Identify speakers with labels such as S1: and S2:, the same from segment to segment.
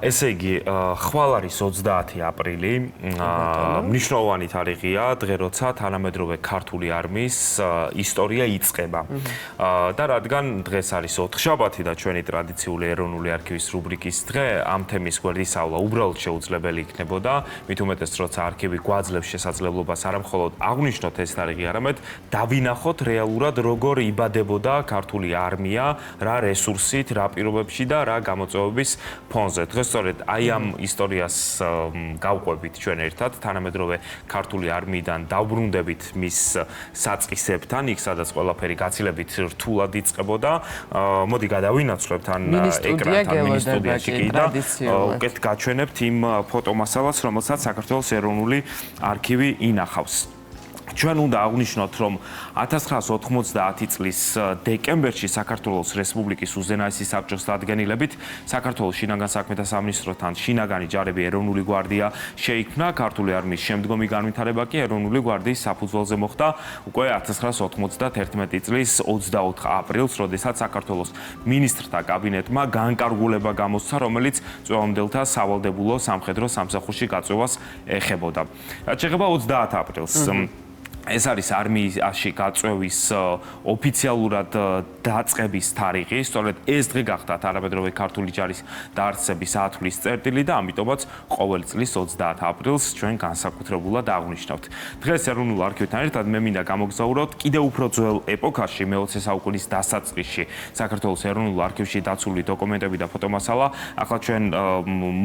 S1: ესე იგი, ხვალ არის 30 აპრილი. მნიშვნელოვანი თარიღია, დღე როცა თანამედროვე ქართული არმიის ისტორია იწყება. და რადგან დღეს არის ოთხშაბათი და ჩვენი ტრადიციული ეროვნული არქივის რუბრიკის დღე, ამ თემის გვერდისავლა უბრალოდ შეუძლებელი იქნებოდა, მით უმეტეს როცა არქივი გვაძლევს შესაძლებლობას არა მხოლოდ აღვნიშნოთ ეს თარიღი, არამედ დავინახოთ რეალურად როგორ იბადებოდა ქართული არმია, რა რესურსით, რა პირობებში და რა გამოწვევების ფონზე. დღეს სწორედ აი ამ ისტორიას გავყვებით ჩვენ ერთად თანამედროვე ქართული არმიიდან დავბრუნდებით მის საწყისებთან, იქ სადაც ყველაფერი გაცილებით რთულად იწყებოდა. მოდი გადავინაცვლებთ ან ეკრანთან მინისტუდიაში კი და უკეთ გაჩვენებთ იმ ფოტომასალას, რომელსაც საქართველოს ეროვნული არქივი ინახავს. ჩვენ უნდა აღვნიშნოთ, რომ 1990 წლის დეკემბერში საქართველოს რესპუბლიკის უზენაესი საბჭოს დადგენილებით საქართველოს შინაგან საქმეთა სამინისტროთან შინაგანი ჯარები ეროვნული გვარდია შეიქმნა. ქართული არმიის შემდგომი განვითარება კი ეროვნული გვარდიის საფუძველზე მოხდა უკვე 1991 წლის 24 აპრილს, როდესაც საქართველოს მინისტრთა კაბინეტმა განკარგულება გამოსცა, რომელიც წვევამდელთა სავალდებულო სამხედრო სამსახურში გაწვევას ეხებოდა. რაც შეეხება 30 აპრილს ეს არის არმიაში გაწვევის ოფიციალურად დაწყების თარიღი. სწორედ ეს დღე გახდა თანამედროვე ქართული ჯარის დაარსების ათვლის წერტილი და ამიტომაც ყოველი წლის 30 აპრილს ჩვენ განსაკუთრებულად აღვნიშნავთ. დღეს ეროვნულ არქივთან ერთად მე მინდა გამოგზაუროთ კიდევ უფრო ძველ ეპოქაში, მე-20 საუკუნის დასაწყისში საქართველოს ეროვნულ არქივში დაცული დოკუმენტები და ფოტომასალა. ახლა ჩვენ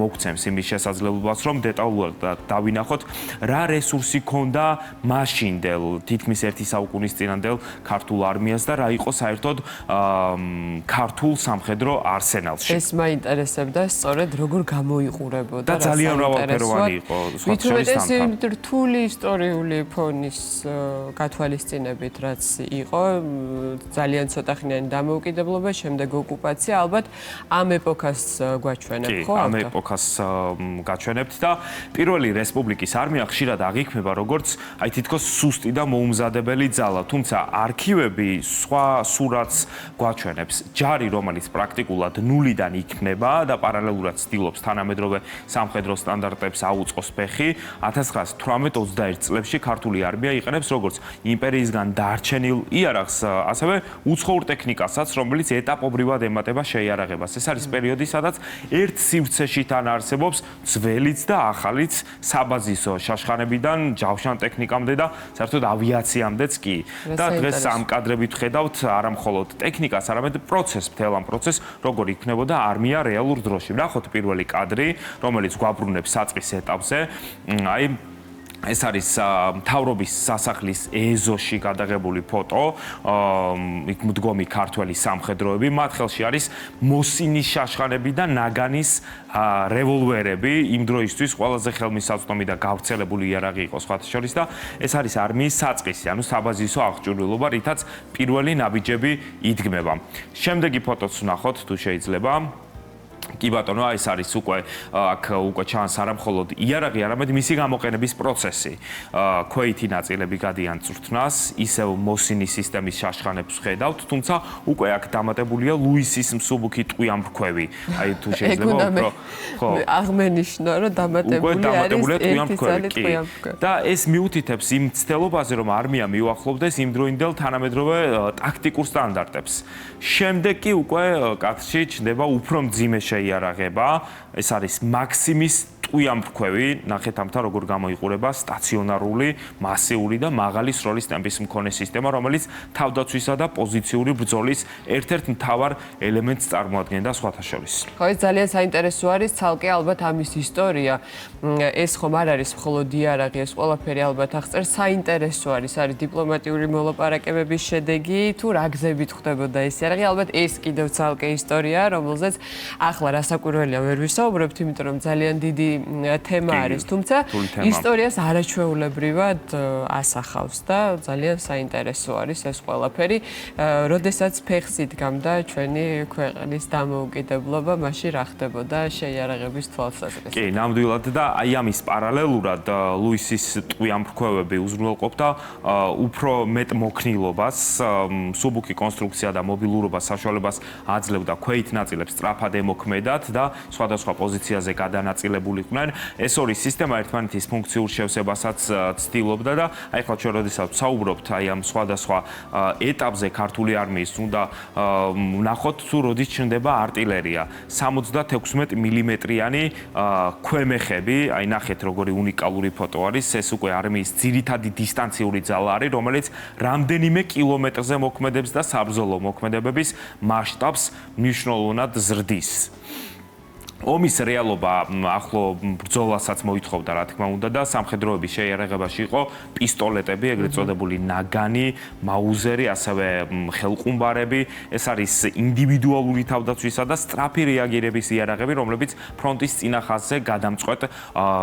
S1: მოგცემს იმის შესაძლებლობას, რომ დეტალურად დავინახოთ რა რესურსი ჰქონდა მაშინ თითქმის 1 საუკუნის წინანდელ ქართულ არმიას და რა იყო საერთოდ ქართულ სამხედრო არსენალში.
S2: ეს მაინტერესებდა სწორედ როგორ გამოიყურებოდა
S1: და ძალიან მრავალფეროვანი იყო.
S2: თუმცა რთული ისტორიული ფონის გათვალისწინებით რაც იყო, ძალიან ცოტახნიანი დამოუკიდებლობა, შემდეგ ოკუპაცია, ალბათ ამ ეპოქას გვაჩვენებთ, ხო?
S1: ამ ეპოქას გაჩვენებთ და პირველი რესპუბლიკის არმია ხშირად აღიქმება როგორც აი თითქოს სუსტი და მოუმზადებელი ძალა, თუმცა არქივები სხვა სურათს გვაჩვენებს. ჯარი, რომელიც პრაქტიკულად ნულიდან იქმნება და პარალელურად ცდილობს თანამედროვე სამხედრო სტანდარტებს აუწყოს ფეხი, 1918-21 წლებში ქართული არმია იყენებს როგორც იმპერიისგან დარჩენილ იარაღს, ასევე უცხოურ ტექნიკასაც, რომელიც ეტაპობრივად ემატება შეიარაღებას. ეს არის პერიოდი, სადაც ერთ სივრცეში თან არსებობს ძველიც და ახალიც საბაზისო შაშხანებიდან ჯავშან ტექნიკამდე და საერთოდ ავიაციამდეც კი. და დღეს ამ კადრებით ვხედავთ არა მხოლოდ ტექნიკას, არამედ პროცესს, მთელ ამ პროცესს, როგორ იქნებოდა არმია რეალურ დროში. ნახოთ პირველი კადრი, რომელიც გვაბრუნებს საწყის ეტაპზე. აი ეს არის მთავრობის სასახლის ეზოში გადაღებული ფოტო, იქ მდგომი ქართველი სამხედროები, მათ ხელში არის მოსინის შაშხანები და ნაგანის რევოლვერები, იმ დროისთვის ყველაზე ხელმისაწვდომი და გავრცელებული იარაღი იყო სხვათა შორის და ეს არის არმიის საწყისი, ანუ საბაზისო აღჭურვილობა, რითაც პირველი ნაბიჯები იდგმება. შემდეგი ფოტოც ვნახოთ თუ შეიძლება. კი ბატონო, ეს არის უკვე აქ უკვე ჩანს არა მხოლოდ იარაღი, არამედ მისი გამოყენების პროცესი. ქვეითი ნაწილები გადიან წვრთნას, ისევ მოსინის სისტემის შაშხანებს ვხედავთ, თუმცა უკვე აქ დამატებულია ლუისის მსუბუქი ტყვიამფრქვევი. აი თუ შეიძლება უფრო
S2: ხო აღმენიშნო, რომ დამატებული არის
S1: ტყვიამფრქვევი. და ეს მიუთითებს იმ ცდილობაზე, რომ არმია მიუახლოვდეს იმდროინდელ თანამედროვე ტაქტიკურ სტანდარტებს. შემდეგ კი უკვე კადრში ჩნდება უფრო მძიმე შეიარაღება, ეს არის მაქსიმის ტყვიამფრქვევი, ნახეთ ამთან როგორ გამოიყურება სტაციონარული, მასიური და მაღალი სროლის ტემპის მქონე სისტემა, რომელიც თავდაცვისა და პოზიციური ბრძოლის ერთ-ერთ მთავარ ელემენტს წარმოადგენდა სხვათა შორის.
S2: ხო, ეს ძალიან საინტერესო არის, ცალკე ალბათ ამის ისტორია. ეს ხომ არ არის მხოლოდ იარაღი, ეს ყველაფერი ალბათ აღწერს საინტერესო არის დიპლომატიური მოლაპარაკებების შედეგი, თუ რა გზებით ხდებოდა ეს იარაღი, ალბათ ეს კიდევ ცალკე ისტორია, რომელზეც ახლა რასაკვირველია ვერ ვისაუბრებთ, იმიტომ რომ ძალიან დიდი თემა არის, თუმცა ისტორიას არაჩვეულებრივად ასახავს და ძალიან საინტერესო არის ეს ყველაფერი. როდესაც ფეხს იდგამდა ჩვენი ქვეყნის დამოუკიდებლობა, მაშინ რა ხდებოდა შეიარაღების თვალსაზრისით.
S1: კი, ნამდვილად და აი ამის პარალელურად ლუისის ტყვიამფრქვევები უზრუნველყოფდა უფრო მეტ მოქნილობას, სუბუქი კონსტრუქცია და მობილურობა საშუალებას აძლევდა ქვეით ნაწილებს სწრაფად ემოქმედათ და სხვადასხვა პოზიციაზე გადანაწილებულიყვნენ. ეს ორი სისტემა ერთმანეთის ფუნქციურ შევსებასაც ცდილობდა და აი ახლა ჩვენ როდესაც ვსაუბრობთ აი ამ სხვადასხვა ეტაპზე ქართული არმიის უნდა ვნახოთ თუ როდის ჩნდება артиლერია. 76 მმ-იანი ქვემეხები, აი ნახეთ როგორი უნიკალური ფოტო არის, ეს უკვე არმიის ძირითადი დისტანციური ძალა არის, რომელიც რამდენიმე კილომეტრზე მოქმედებს და საბრძოლო მოქმედებების მასშტაბს მნიშვნელოვნად ზრდის. ომის რეალობა ახლო ბრძოლასაც მოითხოვდა, რა თქმა უნდა და სამხედროების შეიარაღებაში იყო პისტოლეტები, ეგრეთ წოდებული ნაგანი, მაუზერი, ასევე ხელყუმბარები. ეს არის ინდივიდუალური თავდაცვისა და სწრაფი რეაგირების იარაღები, რომლებიც ფრონტის წინა ხაზზე გადამწყვეტ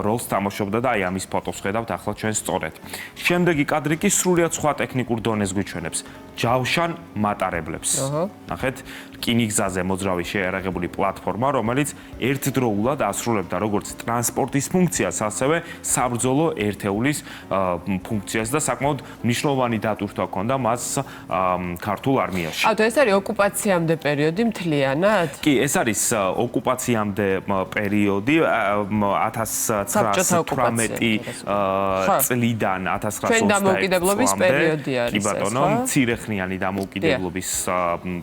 S1: როლს თამაშობდა და აი ამის ფოტოს ხედავთ ახლა ჩვენ სწორედ. შემდეგი კადრი კი სრულიად სხვა ტექნიკურ დონეს გვიჩვენებს. ჯავშან მატარებლებს. ნახეთ, რკინიგზაზე მოძრავი შეიარაღებული პლატფორმა, რომელიც ერთდროულად ასრულებდა როგორც ტრანსპორტის ფუნქციას, ასევე საბრძოლო ერთეულის ფუნქციას და საკმაოდ მნიშვნელოვანი დატვირთვა ჰქონდა მას ქართულ არმიაში.
S2: აუ, ეს არის ოკუპაციამდე პერიოდი მთლიანად?
S1: კი, ეს არის ოკუპაციამდე პერიოდი 1918 წლიდან 1921
S2: ჩვენ დამოუკიდებლობის პერიოდი არის ეს,
S1: კი ბატონო, მცირეხნიანი დამოუკიდებლობის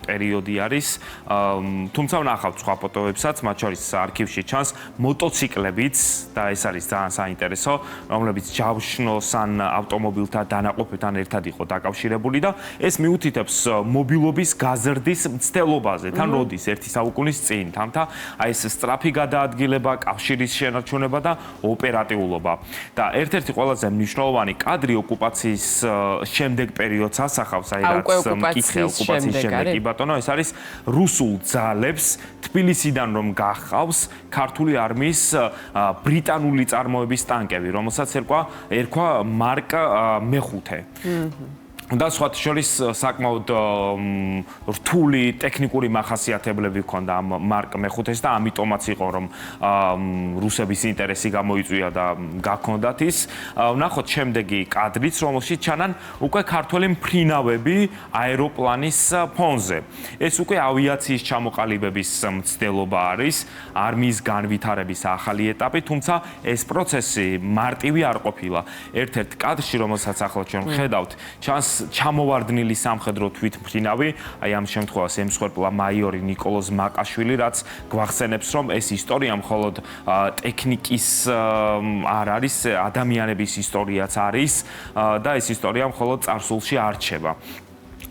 S1: პერიოდი არის. თუმცა ვნახავთ სხვა ფოტოებსაც, მათ შორის არქივში ჩანს მოტოციკლებიც და ეს არის ძალიან საინტერესო, რომლებიც ჯავშნოს ან ავტომობილთა დანაყოფებთან ერთად იყო დაკავშირებული და ეს მიუთითებს მობილობის გაზრდის მცდელობაზე, თან როდის ერთი საუკუნის წინ, თამთა აი ეს სწრაფი გადაადგილება, კავშირის შენარჩუნება და ოპერატიულობა. და ერთ-ერთი ყველაზე მნიშვნელოვანი კადრი ოკუპაციის შემდეგ პერიოდს ასახავს, აი რაც მკითხე ოკუპაციის შემდეგ, კი ბატონო, ეს არის რუსულ ძალებს თბილისიდან რომ გახავს ქართული არმიის ბრიტანული წარმოების ტანკები, რომელსაც ერქვა მარკ მე-5. და სხვათა შორის საკმაოდ რთული ტექნიკური მახასიათებლები ჰქონდა ამ მარკ მე-5-ს და ამიტომაც იყო რომ რუსების ინტერესი გამოიწვია და გაქონდათ ის. ვნახოთ შემდეგი კადრიც, რომელშიც ჩანან უკვე ქართველი მფრინავები აეროპლანის ფონზე. ეს უკვე ავიაციის ჩამოყალიბების მცდელობა არის, არმიის განვითარების ახალი ეტაპი, თუმცა ეს პროცესი მარტივი არ ყოფილა. ერთ-ერთ კადრში, რომელსაც ახლა ჩვენ ვხედავთ, ჩანს ჩამოვარდნილი სამხედრო თვითმფრინავი, აი ამ შემთხვევას ემსხვერპლა მაიორი ნიკოლოზ მაკაშვილი, რაც გვახსენებს, რომ ეს ისტორია მხოლოდ ტექნიკის არ არის, ადამიანების ისტორიაც არის და ეს ისტორია მხოლოდ წარსულში არ რჩება.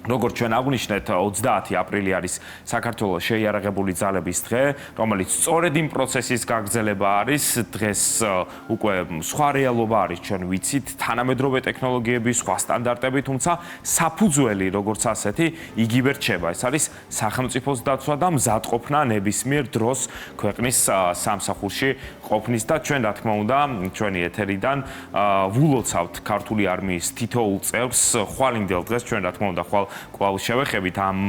S1: როგორც ჩვენ აღვნიშნეთ, 30 აპრილი არის საქართველოს შეიარაღებული ძალების დღე, რომელიც სწორედ იმ პროცესის გაგრძელება არის. დღეს უკვე სხვა რეალობა არის, ჩვენ ვიცით, თანამედროვე ტექნოლოგიები, სხვა სტანდარტები, თუმცა საფუძველი როგორც ასეთი იგივე რჩება. ეს არის სახელმწიფოს დაცვა და მზადყოფნა ნებისმიერ დროს ქვეყნის სამსახურში ყოფნის და ჩვენ რა თქმა უნდა, ჩვენი ეთერიდან ვილოცავთ ქართული არმიის თითოეულ წევრს ხვალინდელ დღეს ჩვენ რა თქმა უნდა კვლავ შევეხებით ამ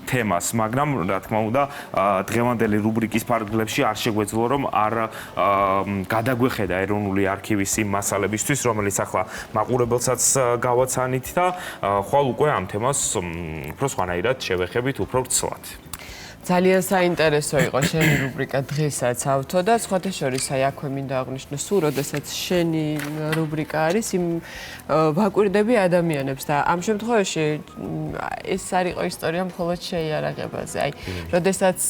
S1: თემას, მაგრამ რა თქმა უნდა დღევანდელი რუბრიკის ფარგლებში არ შეგვეძლო რომ არ გადაგვეხედა ეროვნული არქივის იმ მასალებისთვის, რომელიც ახლა მაყურებელსაც გავაცანით და ხვალ უკვე ამ თემას უფრო სხვანაირად შევეხებით უფრო ვრცლად.
S2: ძალიან საინტერესო იყო შენი რუბრიკა დღესაც ავთო და სხვათა შორის აი აქვე მინდა აღვნიშნო, სულ როდესაც შენი რუბრიკა არის, იმ ვაკვირდები ადამიანებს და ამ შემთხვევაში ეს არ იყო ისტორია მხოლოდ შეიარაღებაზე. აი, როდესაც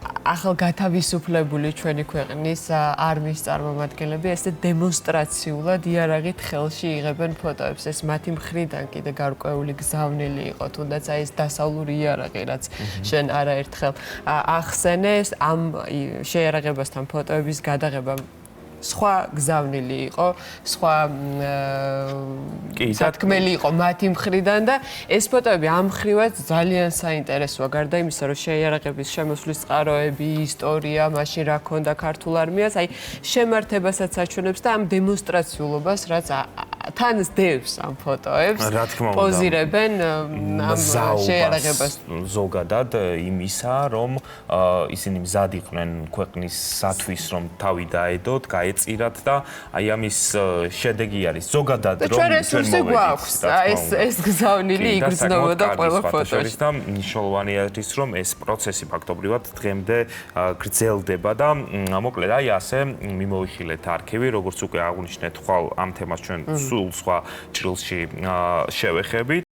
S2: ახალ გათავისუფლებული ჩვენი ქვეყნის არმიის წარმომადგენლები ესე დემონსტრაციულად იარაღით ხელში იღებენ ფოტოებს. ეს მათი მხრიდან კიდე გარკვეული გზავნილი იყო, თუნდაც აი ეს დასავლური იარაღი, რაც შენ არაერთხელ ახსენეს, ამ შეიარაღებასთან ფოტოების გადაღება სხვა გზავნილი იყო, სხვა სათქმელი იყო მათი მხრიდან და ეს ფოტოები ამ ხრივაც ძალიან საინტერესოა, გარდა იმისა, რომ შეიარაღების შემოსვლის წყაროები, ისტორია, მაშინ რა ქონდა ქართულ არმიას, აი შემართებასაც აჩვენებს და ამ დემონსტრაციულობას, რაც თან სდევს ამ ფოტოებს, პოზირებენ ამ შეიარაღებას.
S1: ზოგადად იმისა, რომ ისინი მზად იყვნენ ქვეყნისათვის, რომ თავი დაედოთ, გაეწირათ და აი ამის შედეგი არის ზოგადად რომ
S2: ჩვენ რესურსი გვაქვს, ეს გზავნილი იგრძნობოდა ყველა ფოტოში
S1: და მნიშვნელოვანი არის რომ ეს პროცესი ფაქტობრივად დღემდე გრძელდება და მოკლედ აი ასე მიმოვიხილეთ არქივი, როგორც უკვე აღვნიშნეთ, ხვალ ამ თემას ჩვენ სულ სხვა ჭრილში შევეხებით.